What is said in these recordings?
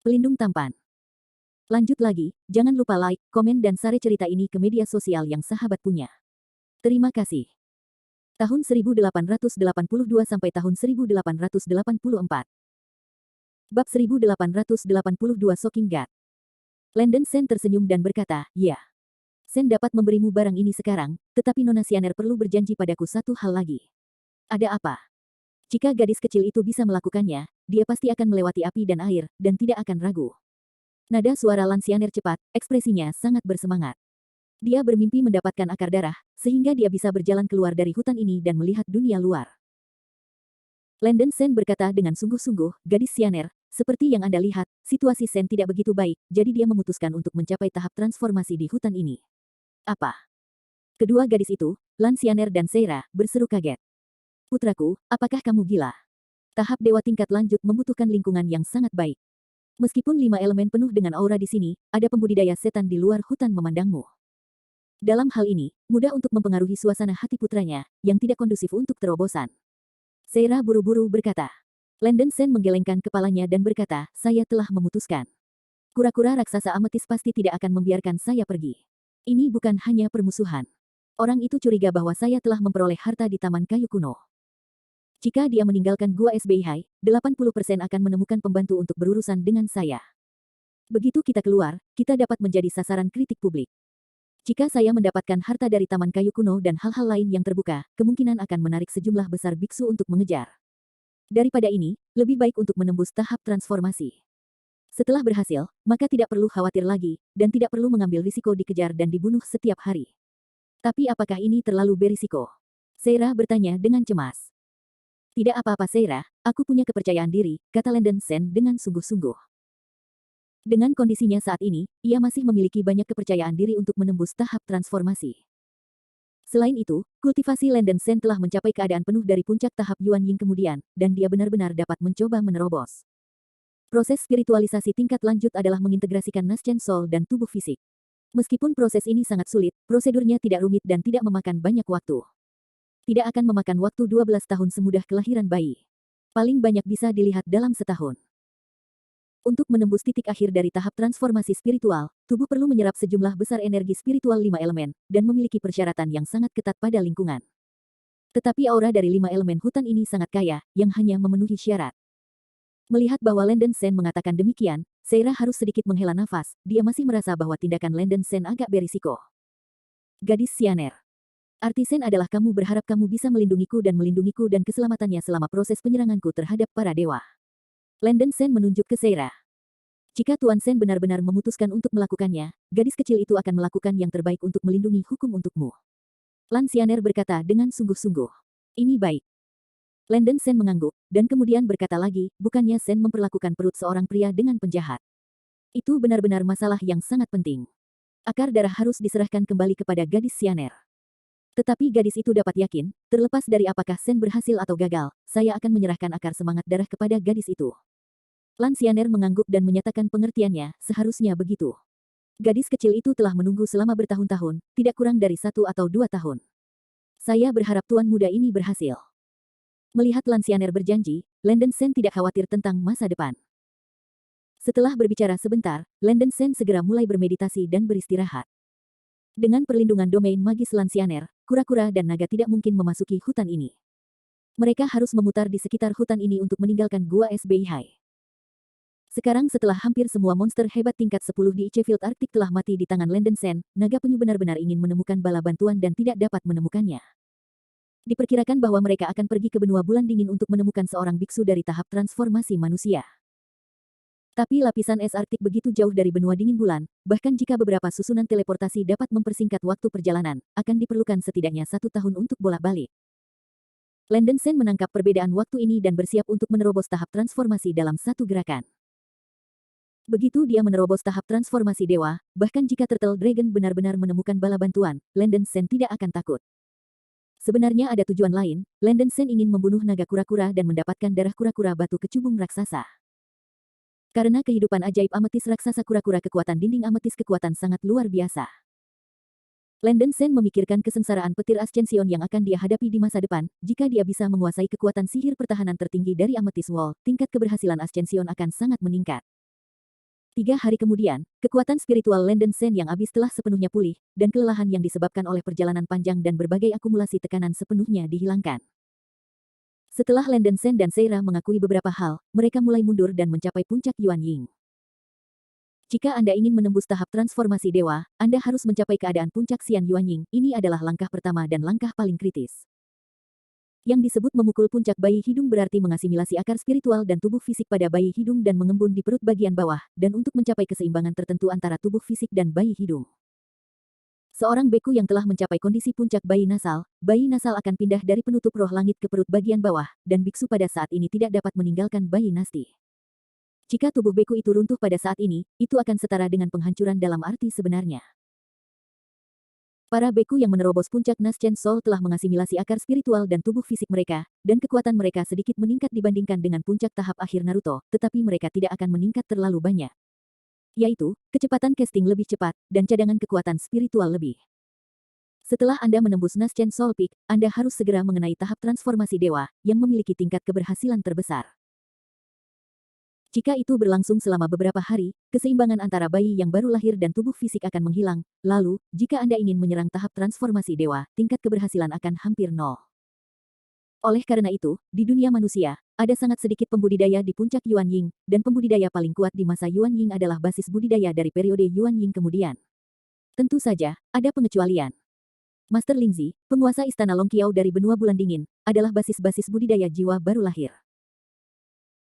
Pelindung tampan. Lanjut lagi, jangan lupa like, komen dan share cerita ini ke media sosial yang sahabat punya. Terima kasih. Tahun 1882 sampai tahun 1884. Bab 1882 Shocking God. Landon Sen tersenyum dan berkata, ya. Sen dapat memberimu barang ini sekarang, tetapi Nona Sianer perlu berjanji padaku satu hal lagi. Ada apa? Jika gadis kecil itu bisa melakukannya, dia pasti akan melewati api dan air, dan tidak akan ragu. Nada suara Lan Sianer cepat, ekspresinya sangat bersemangat. Dia bermimpi mendapatkan akar darah, sehingga dia bisa berjalan keluar dari hutan ini dan melihat dunia luar. Landon Sen berkata dengan sungguh-sungguh, gadis Sianer, seperti yang Anda lihat, situasi Sen tidak begitu baik, jadi dia memutuskan untuk mencapai tahap transformasi di hutan ini. Apa? Kedua gadis itu, Lan Sianer dan Seira, berseru kaget. Putraku, apakah kamu gila? Tahap dewa tingkat lanjut membutuhkan lingkungan yang sangat baik. Meskipun 5 elemen penuh dengan aura di sini, ada pembudidaya setan di luar hutan memandangmu. Dalam hal ini, mudah untuk mempengaruhi suasana hati putranya, yang tidak kondusif untuk terobosan. Seira buru-buru berkata. Landon Sen menggelengkan kepalanya dan berkata, saya telah memutuskan. Kura-kura raksasa ametis pasti tidak akan membiarkan saya pergi. Ini bukan hanya permusuhan. Orang itu curiga bahwa saya telah memperoleh harta di Taman Kayu Kuno. Jika dia meninggalkan Gua SBI, 80% akan menemukan pembantu untuk berurusan dengan saya. Begitu kita keluar, kita dapat menjadi sasaran kritik publik. Jika saya mendapatkan harta dari Taman Kayu Kuno dan hal-hal lain yang terbuka, kemungkinan akan menarik sejumlah besar biksu untuk mengejar. Daripada ini, lebih baik untuk menembus tahap transformasi. Setelah berhasil, maka tidak perlu khawatir lagi, dan tidak perlu mengambil risiko dikejar dan dibunuh setiap hari. Tapi apakah ini terlalu berisiko? Seira bertanya dengan cemas. Tidak apa-apa Seira, aku punya kepercayaan diri, kata Landon Sen dengan sungguh-sungguh. Dengan kondisinya saat ini, ia masih memiliki banyak kepercayaan diri untuk menembus tahap transformasi. Selain itu, kultivasi Landon Sen telah mencapai keadaan penuh dari puncak tahap Yuan Ying kemudian, dan dia benar-benar dapat mencoba menerobos. Proses spiritualisasi tingkat lanjut adalah mengintegrasikan Naschen Soul dan tubuh fisik. Meskipun proses ini sangat sulit, prosedurnya tidak rumit dan tidak memakan banyak waktu. Tidak akan memakan waktu 12 tahun semudah kelahiran bayi. Paling banyak bisa dilihat dalam setahun. Untuk menembus titik akhir dari tahap transformasi spiritual, tubuh perlu menyerap sejumlah besar energi spiritual 5 elemen, dan memiliki persyaratan yang sangat ketat pada lingkungan. Tetapi aura dari 5 elemen hutan ini sangat kaya, yang hanya memenuhi syarat. Melihat bahwa Landon Sen mengatakan demikian, Seira harus sedikit menghela nafas, dia masih merasa bahwa tindakan Landon Sen agak berisiko. Gadis Sianer. Arti Sen adalah kamu berharap kamu bisa melindungiku dan keselamatannya selama proses penyeranganku terhadap para dewa. Landon Sen menunjuk ke Seira. Jika Tuan Sen benar-benar memutuskan untuk melakukannya, gadis kecil itu akan melakukan yang terbaik untuk melindungi hukum untukmu. Lan Sianer berkata dengan sungguh-sungguh. Ini baik. Landon Sen mengangguk, dan kemudian berkata lagi, bukannya Sen memperlakukan perut seorang pria dengan penjahat. Itu benar-benar masalah yang sangat penting. Akar darah harus diserahkan kembali kepada gadis Sianer. Tetapi gadis itu dapat yakin, terlepas dari apakah Sen berhasil atau gagal, saya akan menyerahkan akar semangat darah kepada gadis itu. Lan Sianer mengangguk dan menyatakan pengertiannya, seharusnya begitu. Gadis kecil itu telah menunggu selama bertahun-tahun, tidak kurang dari 1 atau 2 tahun. Saya berharap tuan muda ini berhasil. Melihat Lan Sianer berjanji, Landon Sen tidak khawatir tentang masa depan. Setelah berbicara sebentar, Landon Sen segera mulai bermeditasi dan beristirahat. Dengan perlindungan domain magis Lan Sianer, kura-kura dan naga tidak mungkin memasuki hutan ini. Mereka harus memutar di sekitar hutan ini untuk meninggalkan Gua SBI. Sekarang setelah hampir semua monster hebat tingkat 10 di Icefield Arctic telah mati di tangan Landon Sen, naga penyu benar-benar ingin menemukan bala bantuan dan tidak dapat menemukannya. Diperkirakan bahwa mereka akan pergi ke benua bulan dingin untuk menemukan seorang biksu dari tahap transformasi manusia. Tapi lapisan es Arktik begitu jauh dari benua dingin bulan, bahkan jika beberapa susunan teleportasi dapat mempersingkat waktu perjalanan, akan diperlukan setidaknya 1 tahun untuk bolak-balik. Landon Sen menangkap perbedaan waktu ini dan bersiap untuk menerobos tahap transformasi dalam satu gerakan. Begitu dia menerobos tahap transformasi dewa, bahkan jika Turtle Dragon benar-benar menemukan bala bantuan, Landon Sen tidak akan takut. Sebenarnya ada tujuan lain, Landon Sen ingin membunuh naga kura-kura dan mendapatkan darah kura-kura batu kecubung raksasa. Karena kehidupan ajaib ametis raksasa kura-kura kekuatan dinding ametis kekuatan sangat luar biasa. Landon Sen memikirkan kesengsaraan petir Ascension yang akan dia hadapi di masa depan, jika dia bisa menguasai kekuatan sihir pertahanan tertinggi dari Amethyst Wall, tingkat keberhasilan Ascension akan sangat meningkat. 3 hari kemudian, kekuatan spiritual Landen Sen yang habis telah sepenuhnya pulih, dan kelelahan yang disebabkan oleh perjalanan panjang dan berbagai akumulasi tekanan sepenuhnya dihilangkan. Setelah Landen Sen dan Seira mengakui beberapa hal, mereka mulai mundur dan mencapai puncak Yuan Ying. Jika Anda ingin menembus tahap transformasi dewa, Anda harus mencapai keadaan puncak Xian Yuan Ying. Ini adalah langkah pertama dan langkah paling kritis. Yang disebut memukul puncak bayi hidung berarti mengasimilasi akar spiritual dan tubuh fisik pada bayi hidung dan mengembun di perut bagian bawah, dan untuk mencapai keseimbangan tertentu antara tubuh fisik dan bayi hidung. Seorang beku yang telah mencapai kondisi puncak bayi nasal akan pindah dari penutup roh langit ke perut bagian bawah, dan biksu pada saat ini tidak dapat meninggalkan bayi nasti. Jika tubuh beku itu runtuh pada saat ini, itu akan setara dengan penghancuran dalam arti sebenarnya. Para beku yang menerobos puncak Naschen Soul telah mengasimilasi akar spiritual dan tubuh fisik mereka, dan kekuatan mereka sedikit meningkat dibandingkan dengan puncak tahap akhir Naruto, tetapi mereka tidak akan meningkat terlalu banyak. Yaitu, kecepatan casting lebih cepat, dan cadangan kekuatan spiritual lebih. Setelah Anda menembus Naschen Soul Peak, Anda harus segera mengenai tahap transformasi dewa, yang memiliki tingkat keberhasilan terbesar. Jika itu berlangsung selama beberapa hari, keseimbangan antara bayi yang baru lahir dan tubuh fisik akan menghilang. Lalu, jika Anda ingin menyerang tahap transformasi dewa, tingkat keberhasilan akan hampir nol. Oleh karena itu, di dunia manusia, ada sangat sedikit pembudidaya di puncak Yuan Ying, dan pembudidaya paling kuat di masa Yuan Ying adalah basis budidaya dari periode Yuan Ying kemudian. Tentu saja, ada pengecualian. Master Lingzi, penguasa istana Longqiao dari benua bulan dingin, adalah basis-basis budidaya jiwa baru lahir.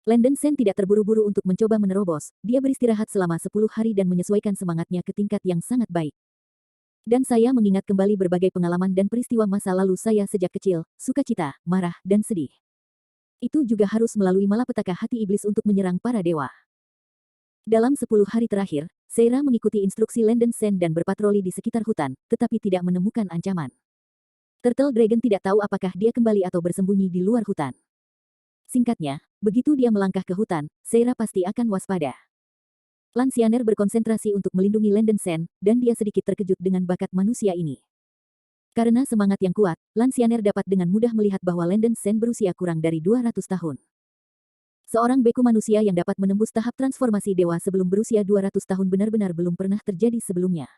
Landen Sen tidak terburu-buru untuk mencoba menerobos, dia beristirahat selama 10 hari dan menyesuaikan semangatnya ke tingkat yang sangat baik. Dan saya mengingat kembali berbagai pengalaman dan peristiwa masa lalu saya sejak kecil, sukacita, marah, dan sedih. Itu juga harus melalui malapetaka hati iblis untuk menyerang para dewa. Dalam 10 hari terakhir, Seira mengikuti instruksi Landen Sen dan berpatroli di sekitar hutan, tetapi tidak menemukan ancaman. Turtle Dragon tidak tahu apakah dia kembali atau bersembunyi di luar hutan. Singkatnya, begitu dia melangkah ke hutan, Seira pasti akan waspada. Lansyaner berkonsentrasi untuk melindungi Landen Sen, dan dia sedikit terkejut dengan bakat manusia ini. Karena semangat yang kuat, Lansyaner dapat dengan mudah melihat bahwa Landen Sen berusia kurang dari 200 tahun. Seorang beku manusia yang dapat menembus tahap transformasi dewa sebelum berusia 200 tahun benar-benar belum pernah terjadi sebelumnya.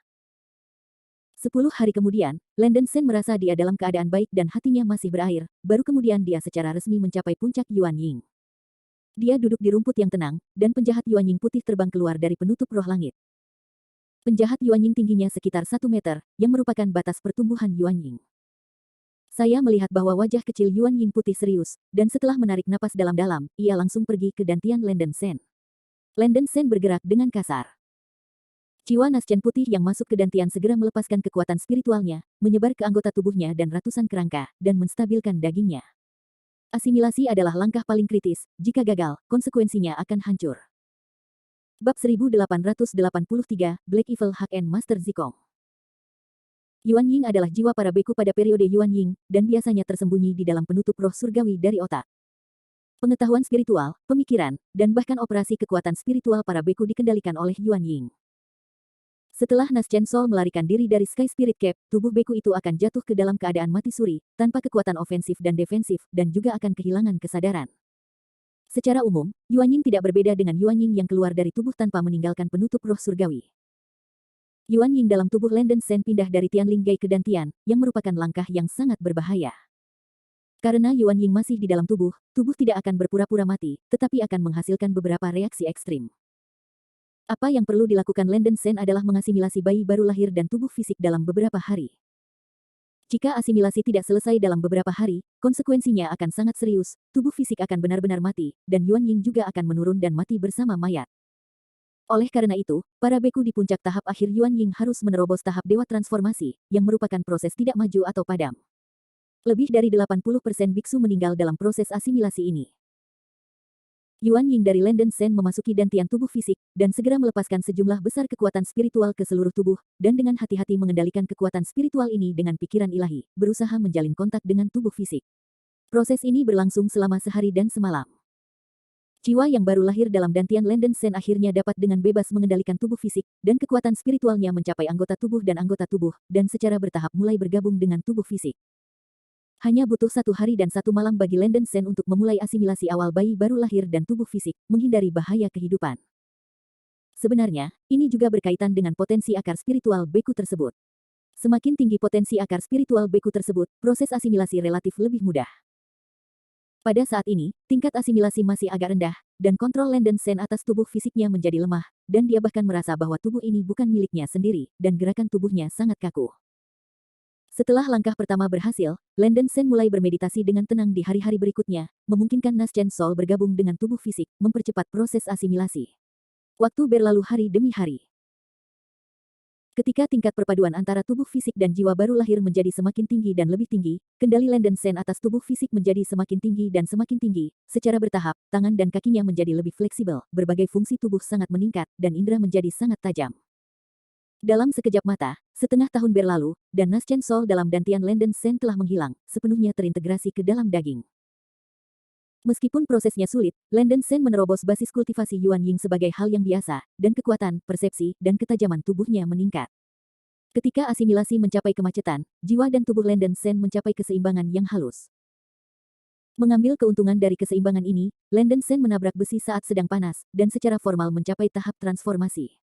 10 hari kemudian, Landen Sen merasa dia dalam keadaan baik dan hatinya masih berair, baru kemudian dia secara resmi mencapai puncak Yuan Ying. Dia duduk di rumput yang tenang, dan penjahat Yuan Ying putih terbang keluar dari penutup roh langit. Penjahat Yuan Ying tingginya sekitar 1 meter, yang merupakan batas pertumbuhan Yuan Ying. Saya melihat bahwa wajah kecil Yuan Ying putih serius, dan setelah menarik napas dalam-dalam, ia langsung pergi ke dantian Landen Sen. Landen Sen bergerak dengan kasar. Jiwa Naschen putih yang masuk ke dantian segera melepaskan kekuatan spiritualnya, menyebar ke anggota tubuhnya dan ratusan kerangka, dan menstabilkan dagingnya. Asimilasi adalah langkah paling kritis, jika gagal, konsekuensinya akan hancur. Bab 1883, Black Evil Hack and Master Zikong. Yuan Ying adalah jiwa para beku pada periode Yuan Ying, dan biasanya tersembunyi di dalam penutup roh surgawi dari otak. Pengetahuan spiritual, pemikiran, dan bahkan operasi kekuatan spiritual para beku dikendalikan oleh Yuan Ying. Setelah Naschen Soul melarikan diri dari Sky Spirit Cave, tubuh beku itu akan jatuh ke dalam keadaan mati suri, tanpa kekuatan ofensif dan defensif, dan juga akan kehilangan kesadaran. Secara umum, Yuan Ying tidak berbeda dengan Yuan Ying yang keluar dari tubuh tanpa meninggalkan penutup roh surgawi. Yuan Ying dalam tubuh Landen Sen pindah dari Tianling Gai ke Dantian, yang merupakan langkah yang sangat berbahaya. Karena Yuan Ying masih di dalam tubuh tidak akan berpura-pura mati, tetapi akan menghasilkan beberapa reaksi ekstrim. Apa yang perlu dilakukan Landen Sen adalah mengasimilasi bayi baru lahir dan tubuh fisik dalam beberapa hari. Jika asimilasi tidak selesai dalam beberapa hari, konsekuensinya akan sangat serius, tubuh fisik akan benar-benar mati, dan Yuan Ying juga akan menurun dan mati bersama mayat. Oleh karena itu, para beku di puncak tahap akhir Yuan Ying harus menerobos tahap dewa transformasi, yang merupakan proses tidak maju atau padam. Lebih dari 80% biksu meninggal dalam proses asimilasi ini. Yuan Ying dari Landen Sen memasuki dantian tubuh fisik, dan segera melepaskan sejumlah besar kekuatan spiritual ke seluruh tubuh, dan dengan hati-hati mengendalikan kekuatan spiritual ini dengan pikiran ilahi, berusaha menjalin kontak dengan tubuh fisik. Proses ini berlangsung selama sehari dan semalam. Jiwa yang baru lahir dalam dantian Landen Sen akhirnya dapat dengan bebas mengendalikan tubuh fisik, dan kekuatan spiritualnya mencapai anggota tubuh, dan secara bertahap mulai bergabung dengan tubuh fisik. Hanya butuh 1 hari dan 1 malam bagi Landen Sen untuk memulai asimilasi awal bayi baru lahir dan tubuh fisik, menghindari bahaya kehidupan. Sebenarnya, ini juga berkaitan dengan potensi akar spiritual beku tersebut. Semakin tinggi potensi akar spiritual beku tersebut, proses asimilasi relatif lebih mudah. Pada saat ini, tingkat asimilasi masih agak rendah, dan kontrol Landon Sen atas tubuh fisiknya menjadi lemah, dan dia bahkan merasa bahwa tubuh ini bukan miliknya sendiri, dan gerakan tubuhnya sangat kaku. Setelah langkah pertama berhasil, Landon Sen mulai bermeditasi dengan tenang di hari-hari berikutnya, memungkinkan Naschen Soul bergabung dengan tubuh fisik, mempercepat proses asimilasi. Waktu berlalu hari demi hari. Ketika tingkat perpaduan antara tubuh fisik dan jiwa baru lahir menjadi semakin tinggi dan lebih tinggi, kendali Landon Sen atas tubuh fisik menjadi semakin tinggi dan semakin tinggi. Secara bertahap, tangan dan kakinya menjadi lebih fleksibel, berbagai fungsi tubuh sangat meningkat, dan indera menjadi sangat tajam. Dalam sekejap mata, setengah tahun berlalu, dan Naschen Soul dalam dantian Landon Sen telah menghilang, sepenuhnya terintegrasi ke dalam daging. Meskipun prosesnya sulit, Landon Sen menerobos basis kultivasi Yuan Ying sebagai hal yang biasa, dan kekuatan, persepsi, dan ketajaman tubuhnya meningkat. Ketika asimilasi mencapai kemacetan, jiwa dan tubuh Landon Sen mencapai keseimbangan yang halus. Mengambil keuntungan dari keseimbangan ini, Landon Sen menabrak besi saat sedang panas, dan secara formal mencapai tahap transformasi.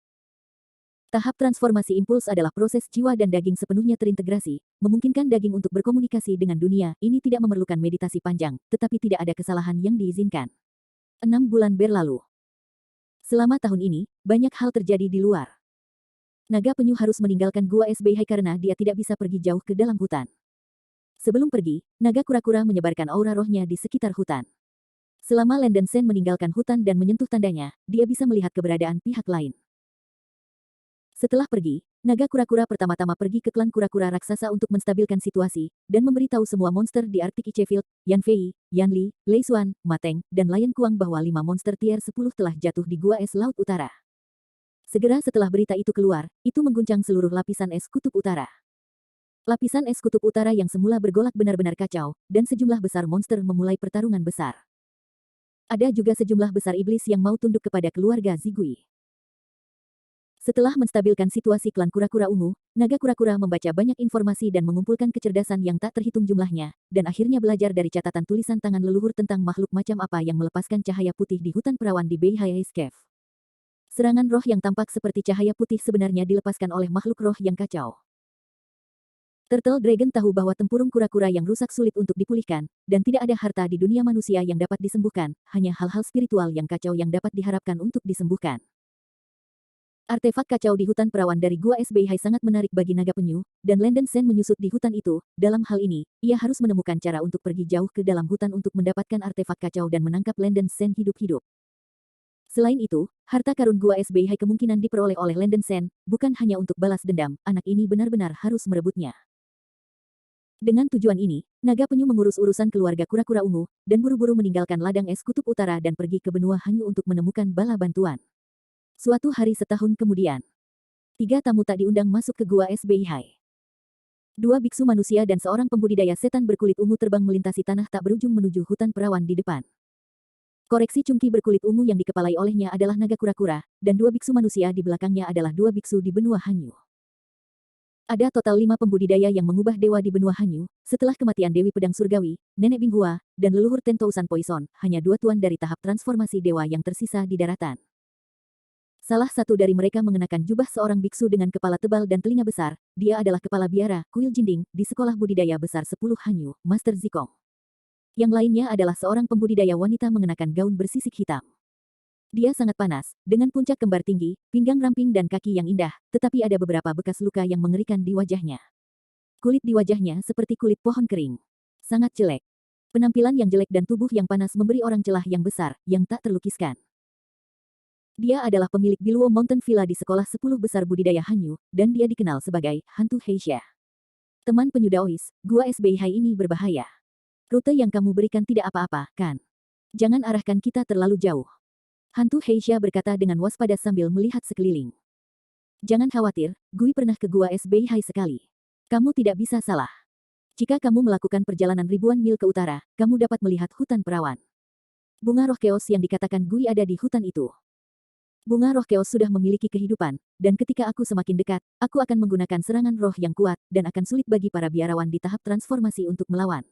Tahap transformasi impuls adalah proses jiwa dan daging sepenuhnya terintegrasi, memungkinkan daging untuk berkomunikasi dengan dunia. Ini tidak memerlukan meditasi panjang, tetapi tidak ada kesalahan yang diizinkan. 6 bulan berlalu. Selama tahun ini, banyak hal terjadi di luar. Naga penyu harus meninggalkan gua SBI karena dia tidak bisa pergi jauh ke dalam hutan. Sebelum pergi, naga kura-kura menyebarkan aura rohnya di sekitar hutan. Selama Landon Sen meninggalkan hutan dan menyentuh tandanya, dia bisa melihat keberadaan pihak lain. Setelah pergi, naga kura-kura pertama-tama pergi ke klan kura-kura raksasa untuk menstabilkan situasi, dan memberitahu semua monster di Arctic Icefield, Yan Fei, Yan Li, Lei Xuan, Mateng, dan Lion Kuang bahwa 5 monster tier 10 telah jatuh di Gua Es Laut Utara. Segera setelah berita itu keluar, itu mengguncang seluruh lapisan es kutub utara. Lapisan es kutub utara yang semula bergolak benar-benar kacau, dan sejumlah besar monster memulai pertarungan besar. Ada juga sejumlah besar iblis yang mau tunduk kepada keluarga Zigui. Setelah menstabilkan situasi klan kura-kura ungu, naga kura-kura membaca banyak informasi dan mengumpulkan kecerdasan yang tak terhitung jumlahnya, dan akhirnya belajar dari catatan tulisan tangan leluhur tentang makhluk macam apa yang melepaskan cahaya putih di hutan perawan di Beihai Cave. Serangan roh yang tampak seperti cahaya putih sebenarnya dilepaskan oleh makhluk roh yang kacau. Turtle Dragon tahu bahwa tempurung kura-kura yang rusak sulit untuk dipulihkan, dan tidak ada harta di dunia manusia yang dapat disembuhkan, hanya hal-hal spiritual yang kacau yang dapat diharapkan untuk disembuhkan. Artefak kacau di hutan perawan dari Gua SBI sangat menarik bagi naga penyu, dan Landon Sen menyusut di hutan itu. Dalam hal ini, ia harus menemukan cara untuk pergi jauh ke dalam hutan untuk mendapatkan artefak kacau dan menangkap Landon Sen hidup-hidup. Selain itu, harta karun Gua SBI kemungkinan diperoleh oleh Landon Sen, bukan hanya untuk balas dendam, anak ini benar-benar harus merebutnya. Dengan tujuan ini, naga penyu mengurus urusan keluarga kura-kura ungu, dan buru-buru meninggalkan ladang es kutub utara dan pergi ke benua Hanyu untuk menemukan bala bantuan. Suatu hari setahun kemudian, 3 tamu tak diundang masuk ke Gua SBI. 2 biksu manusia dan seorang pembudidaya setan berkulit ungu terbang melintasi tanah tak berujung menuju hutan perawan di depan. Koreksi cungki berkulit ungu yang dikepalai olehnya adalah naga kura-kura, dan 2 biksu manusia di belakangnya adalah 2 biksu di benua Hanyu. Ada total 5 pembudidaya yang mengubah dewa di benua Hanyu, setelah kematian Dewi Pedang Surgawi, Nenek Binghua, dan leluhur Tentousan Poison, hanya 2 tuan dari tahap transformasi dewa yang tersisa di daratan. Salah satu dari mereka mengenakan jubah seorang biksu dengan kepala tebal dan telinga besar. Dia adalah kepala biara, kuil jinding, di sekolah budidaya besar 10 Hanyu, Master Zikong. Yang lainnya adalah seorang pembudidaya wanita mengenakan gaun bersisik hitam. Dia sangat panas, dengan puncak kembar tinggi, pinggang ramping dan kaki yang indah, tetapi ada beberapa bekas luka yang mengerikan di wajahnya. Kulit di wajahnya seperti kulit pohon kering. Sangat jelek. Penampilan yang jelek dan tubuh yang panas memberi orang celah yang besar, yang tak terlukiskan. Dia adalah pemilik Biluo Mountain Villa di sekolah 10 besar budidaya Hanyu, dan dia dikenal sebagai Hantu Heisha. Teman penyu Daois, Gua SBI ini berbahaya. Rute yang kamu berikan tidak apa-apa, kan? Jangan arahkan kita terlalu jauh. Hantu Heisha berkata dengan waspada sambil melihat sekeliling. Jangan khawatir, Gui pernah ke Gua SBI sekali. Kamu tidak bisa salah. Jika kamu melakukan perjalanan ribuan mil ke utara, kamu dapat melihat hutan perawan. Bunga roh keos yang dikatakan Gui ada di hutan itu. Bunga roh keos sudah memiliki kehidupan, dan ketika aku semakin dekat, aku akan menggunakan serangan roh yang kuat, dan akan sulit bagi para biarawan di tahap transformasi untuk melawan.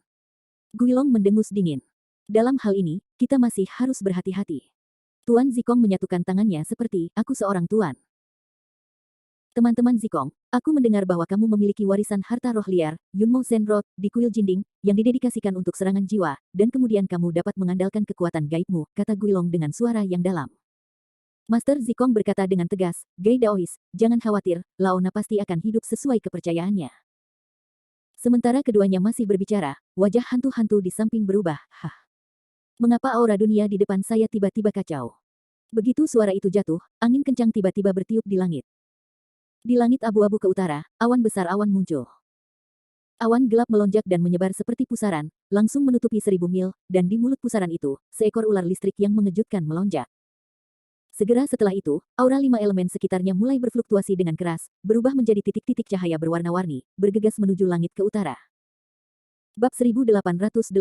Guilong mendengus dingin. Dalam hal ini, kita masih harus berhati-hati. Tuan Zikong menyatukan tangannya seperti, aku seorang tuan. Teman-teman Zikong, aku mendengar bahwa kamu memiliki warisan harta roh liar, Yunmo Zenrod, di kuil Jinding, yang didedikasikan untuk serangan jiwa, dan kemudian kamu dapat mengandalkan kekuatan gaibmu, kata Guilong dengan suara yang dalam. Master Zikong berkata dengan tegas, Gai Daois, jangan khawatir, Laona pasti akan hidup sesuai kepercayaannya. Sementara keduanya masih berbicara, wajah hantu-hantu di samping berubah, hah. Mengapa aura dunia di depan saya tiba-tiba kacau? Begitu suara itu jatuh, angin kencang tiba-tiba bertiup di langit. Di langit abu-abu ke utara, awan besar awan muncul. Awan gelap melonjak dan menyebar seperti pusaran, langsung menutupi 1000 mil, dan di mulut pusaran itu, seekor ular listrik yang mengejutkan melonjak. Segera setelah itu, aura 5 elemen sekitarnya mulai berfluktuasi dengan keras, berubah menjadi titik-titik cahaya berwarna-warni, bergegas menuju langit ke utara. Bab 1884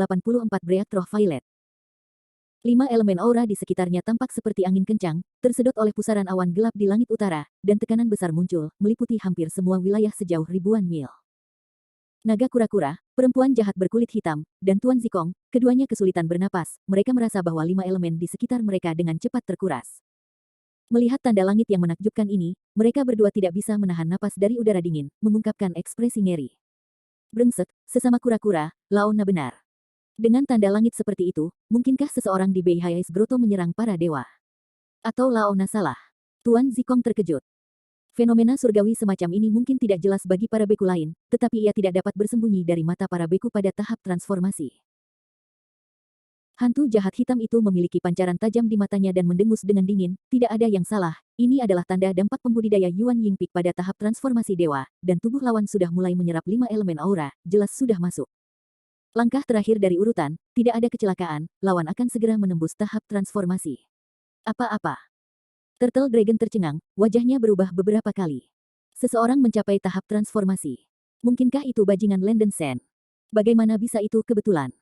Breakthrough Violet. 5 elemen aura di sekitarnya tampak seperti angin kencang, tersedot oleh pusaran awan gelap di langit utara, dan tekanan besar muncul, meliputi hampir semua wilayah sejauh ribuan mil. Naga kura-kura, perempuan jahat berkulit hitam, dan Tuan Zikong, keduanya kesulitan bernapas, mereka merasa bahwa 5 elemen di sekitar mereka dengan cepat terkuras. Melihat tanda langit yang menakjubkan ini, mereka berdua tidak bisa menahan napas dari udara dingin, mengungkapkan ekspresi ngeri. Brengsek, sesama kura-kura, Laona benar. Dengan tanda langit seperti itu, mungkinkah seseorang di Beihai's Grotto menyerang para dewa? Atau Laona salah? Tuan Zikong terkejut. Fenomena surgawi semacam ini mungkin tidak jelas bagi para beku lain, tetapi ia tidak dapat bersembunyi dari mata para beku pada tahap transformasi. Hantu jahat hitam itu memiliki pancaran tajam di matanya dan mendengus dengan dingin, tidak ada yang salah, ini adalah tanda dampak pembudidaya Yuan Yingpik pada tahap transformasi dewa, dan tubuh lawan sudah mulai menyerap 5 elemen aura, jelas sudah masuk. Langkah terakhir dari urutan, tidak ada kecelakaan, lawan akan segera menembus tahap transformasi. Apa-apa? Turtle Dragon tercengang, wajahnya berubah beberapa kali. Seseorang mencapai tahap transformasi. Mungkinkah itu bajingan Landen Sen? Bagaimana bisa itu kebetulan?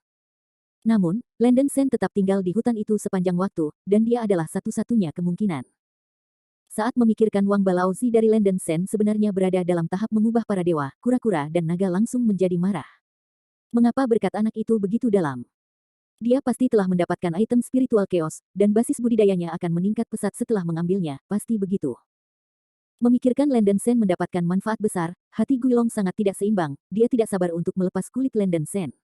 Namun, Landen Sen tetap tinggal di hutan itu sepanjang waktu, dan dia adalah satu-satunya kemungkinan. Saat memikirkan Wang Balaozi dari Landen Sen sebenarnya berada dalam tahap mengubah para dewa, kura-kura dan naga langsung menjadi marah. Mengapa berkat anak itu begitu dalam? Dia pasti telah mendapatkan item spiritual chaos, dan basis budidayanya akan meningkat pesat setelah mengambilnya, pasti begitu. Memikirkan Landen Sen mendapatkan manfaat besar, hati Guilong sangat tidak seimbang, dia tidak sabar untuk melepas kulit Landen Sen.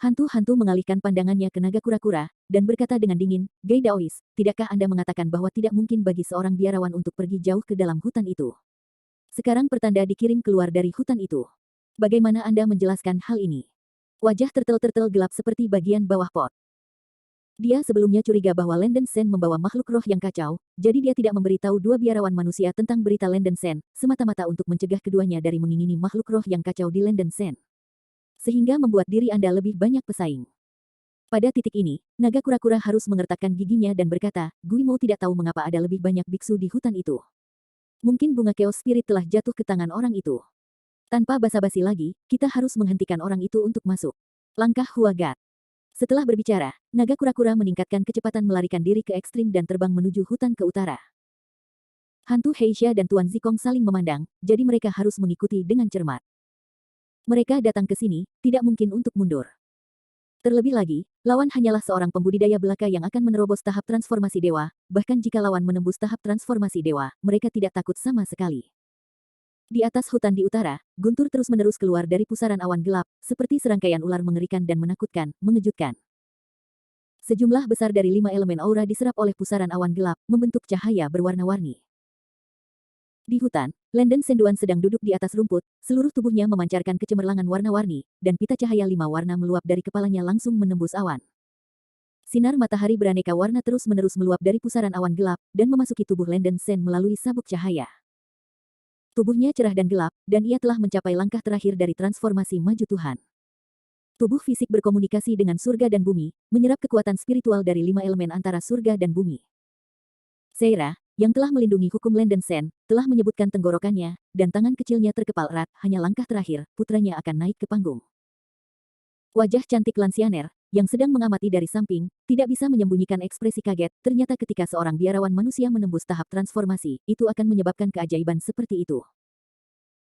Hantu-hantu mengalihkan pandangannya ke naga kura-kura, dan berkata dengan dingin, Gai Daois, tidakkah Anda mengatakan bahwa tidak mungkin bagi seorang biarawan untuk pergi jauh ke dalam hutan itu? Sekarang pertanda dikirim keluar dari hutan itu. Bagaimana Anda menjelaskan hal ini? Wajah turtle-turtle gelap seperti bagian bawah pot. Dia sebelumnya curiga bahwa Landen Sen membawa makhluk roh yang kacau, jadi dia tidak memberitahu dua biarawan manusia tentang berita Landen Sen, semata-mata untuk mencegah keduanya dari mengingini makhluk roh yang kacau di Landen Sen. Sehingga membuat diri Anda lebih banyak pesaing. Pada titik ini, naga kura-kura harus mengertakkan giginya dan berkata, Guimo tidak tahu mengapa ada lebih banyak biksu di hutan itu. Mungkin bunga Chaos Spirit telah jatuh ke tangan orang itu. Tanpa basa-basi lagi, kita harus menghentikan orang itu untuk masuk. Langkah Huagat. Setelah berbicara, naga kura-kura meningkatkan kecepatan melarikan diri ke ekstrim dan terbang menuju hutan ke utara. Hantu Heisha dan Tuan Zikong saling memandang, jadi mereka harus mengikuti dengan cermat. Mereka datang ke sini, tidak mungkin untuk mundur. Terlebih lagi, lawan hanyalah seorang pembudidaya belaka yang akan menerobos tahap transformasi dewa, bahkan jika lawan menembus tahap transformasi dewa, mereka tidak takut sama sekali. Di atas hutan di utara, guntur terus-menerus keluar dari pusaran awan gelap, seperti serangkaian ular mengerikan dan menakutkan, mengejutkan. Sejumlah besar dari 5 elemen aura diserap oleh pusaran awan gelap, membentuk cahaya berwarna-warni. Di hutan, Landen Senduan sedang duduk di atas rumput, seluruh tubuhnya memancarkan kecemerlangan warna-warni, dan pita cahaya 5 warna meluap dari kepalanya langsung menembus awan. Sinar matahari beraneka warna terus-menerus meluap dari pusaran awan gelap, dan memasuki tubuh Landen Sen melalui sabuk cahaya. Tubuhnya cerah dan gelap, dan ia telah mencapai langkah terakhir dari transformasi maju Tuhan. Tubuh fisik berkomunikasi dengan surga dan bumi, menyerap kekuatan spiritual dari 5 elemen antara surga dan bumi. Seira, yang telah melindungi hukum Landen Sen, telah menyebutkan tenggorokannya, dan tangan kecilnya terkepal erat, hanya langkah terakhir, putranya akan naik ke panggung. Wajah cantik Lansianer, yang sedang mengamati dari samping, tidak bisa menyembunyikan ekspresi kaget, ternyata ketika seorang biarawan manusia menembus tahap transformasi, itu akan menyebabkan keajaiban seperti itu.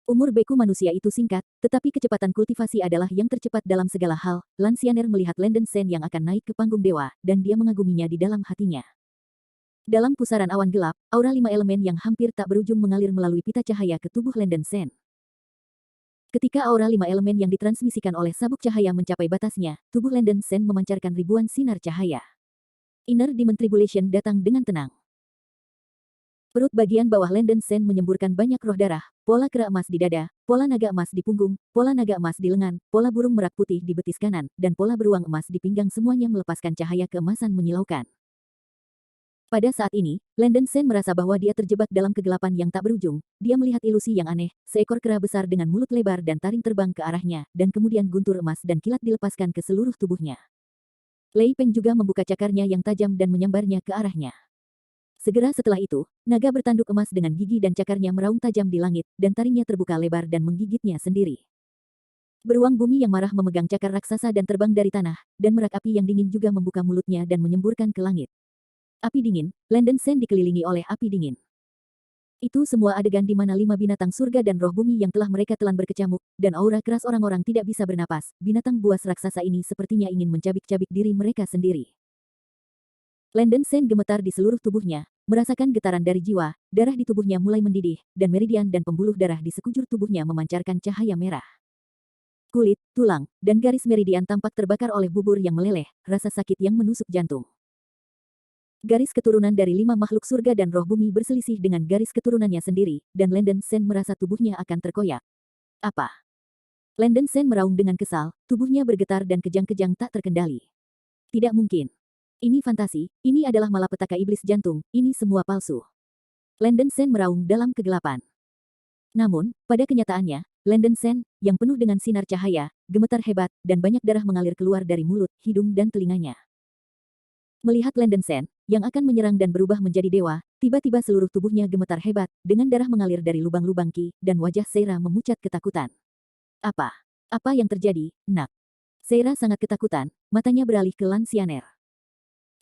Umur beku manusia itu singkat, tetapi kecepatan kultivasi adalah yang tercepat dalam segala hal. Lan Xianer melihat Landen Sen yang akan naik ke panggung dewa, dan dia mengaguminya di dalam hatinya. Dalam pusaran awan gelap, aura 5 elemen yang hampir tak berujung mengalir melalui pita cahaya ke tubuh Landen Sen. Ketika aura 5 elemen yang ditransmisikan oleh sabuk cahaya mencapai batasnya, tubuh Landen Sen memancarkan ribuan sinar cahaya. Inner Demon Tribulation datang dengan tenang. Perut bagian bawah Landen Sen menyemburkan banyak roh darah, pola kera emas di dada, pola naga emas di punggung, pola naga emas di lengan, pola burung merak putih di betis kanan, dan pola beruang emas di pinggang semuanya melepaskan cahaya keemasan menyilaukan. Pada saat ini, Landen Sen merasa bahwa dia terjebak dalam kegelapan yang tak berujung. Dia melihat ilusi yang aneh, seekor kera besar dengan mulut lebar dan taring terbang ke arahnya, dan kemudian guntur emas dan kilat dilepaskan ke seluruh tubuhnya. Lei Peng juga membuka cakarnya yang tajam dan menyambarnya ke arahnya. Segera setelah itu, naga bertanduk emas dengan gigi dan cakarnya meraung tajam di langit, dan taringnya terbuka lebar dan menggigitnya sendiri. Beruang bumi yang marah memegang cakar raksasa dan terbang dari tanah, dan merak api yang dingin juga membuka mulutnya dan menyemburkan ke langit. Api dingin, Landen Sen dikelilingi oleh api dingin. Itu semua adegan di mana 5 binatang surga dan roh bumi yang telah mereka telan berkecamuk, dan aura keras orang-orang tidak bisa bernapas. Binatang buas raksasa ini sepertinya ingin mencabik-cabik diri mereka sendiri. Landen Sen gemetar di seluruh tubuhnya, merasakan getaran dari jiwa, darah di tubuhnya mulai mendidih, dan meridian dan pembuluh darah di sekujur tubuhnya memancarkan cahaya merah. Kulit, tulang, dan garis meridian tampak terbakar oleh bubur yang meleleh, rasa sakit yang menusuk jantung. Garis keturunan dari 5 makhluk surga dan roh bumi berselisih dengan garis keturunannya sendiri, dan Landen Sen merasa tubuhnya akan terkoyak. Apa? Landen Sen meraung dengan kesal, tubuhnya bergetar dan kejang-kejang tak terkendali. Tidak mungkin. Ini fantasi, ini adalah malapetaka iblis jantung, ini semua palsu. Landen Sen meraung dalam kegelapan. Namun, pada kenyataannya, Landen Sen, yang penuh dengan sinar cahaya, gemetar hebat, dan banyak darah mengalir keluar dari mulut, hidung dan telinganya. Melihat Landen Sen, yang akan menyerang dan berubah menjadi dewa, tiba-tiba seluruh tubuhnya gemetar hebat, dengan darah mengalir dari lubang-lubang Qi, dan wajah Seira memucat ketakutan. Apa? Apa yang terjadi, nak? Seira sangat ketakutan, matanya beralih ke Lan Xianer.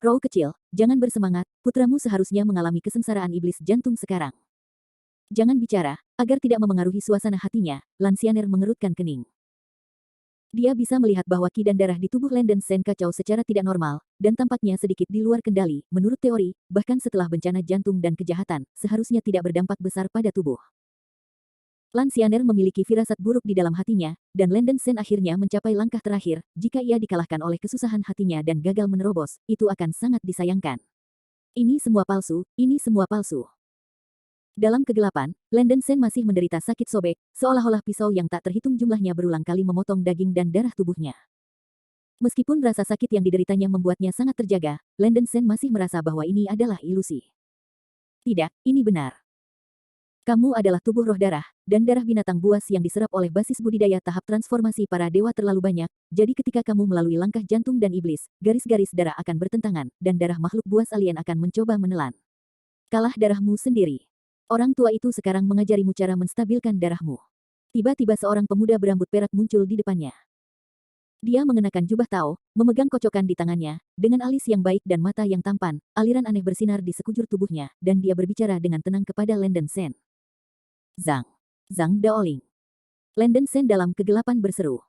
Row kecil, jangan bersemangat, putramu seharusnya mengalami kesengsaraan iblis jantung sekarang. Jangan bicara, agar tidak memengaruhi suasana hatinya, Lan Xianer mengerutkan kening. Dia bisa melihat bahwa Qi dan darah di tubuh Landen Sen kacau secara tidak normal, dan tampaknya sedikit di luar kendali. Menurut teori, bahkan setelah bencana jantung dan kejahatan, seharusnya tidak berdampak besar pada tubuh. Lan Xianer memiliki firasat buruk di dalam hatinya, dan Landen Sen akhirnya mencapai langkah terakhir. Jika ia dikalahkan oleh kesusahan hatinya dan gagal menerobos, itu akan sangat disayangkan. Ini semua palsu, ini semua palsu. Dalam kegelapan, Landen Sen masih menderita sakit sobek, seolah-olah pisau yang tak terhitung jumlahnya berulang kali memotong daging dan darah tubuhnya. Meskipun rasa sakit yang dideritanya membuatnya sangat terjaga, Landen Sen masih merasa bahwa ini adalah ilusi. Tidak, ini benar. Kamu adalah tubuh roh darah, dan darah binatang buas yang diserap oleh basis budidaya tahap transformasi para dewa terlalu banyak, jadi ketika kamu melalui langkah jantung dan iblis, garis-garis darah akan bertentangan, dan darah makhluk buas alien akan mencoba menelan. Kalah darahmu sendiri. Orang tua itu sekarang mengajarimu cara menstabilkan darahmu. Tiba-tiba seorang pemuda berambut perak muncul di depannya. Dia mengenakan jubah Tao, memegang kocokan di tangannya, dengan alis yang baik dan mata yang tampan, aliran aneh bersinar di sekujur tubuhnya, dan dia berbicara dengan tenang kepada Landen Sen. Zhang. Zhang Daoling. Landen Sen dalam kegelapan berseru.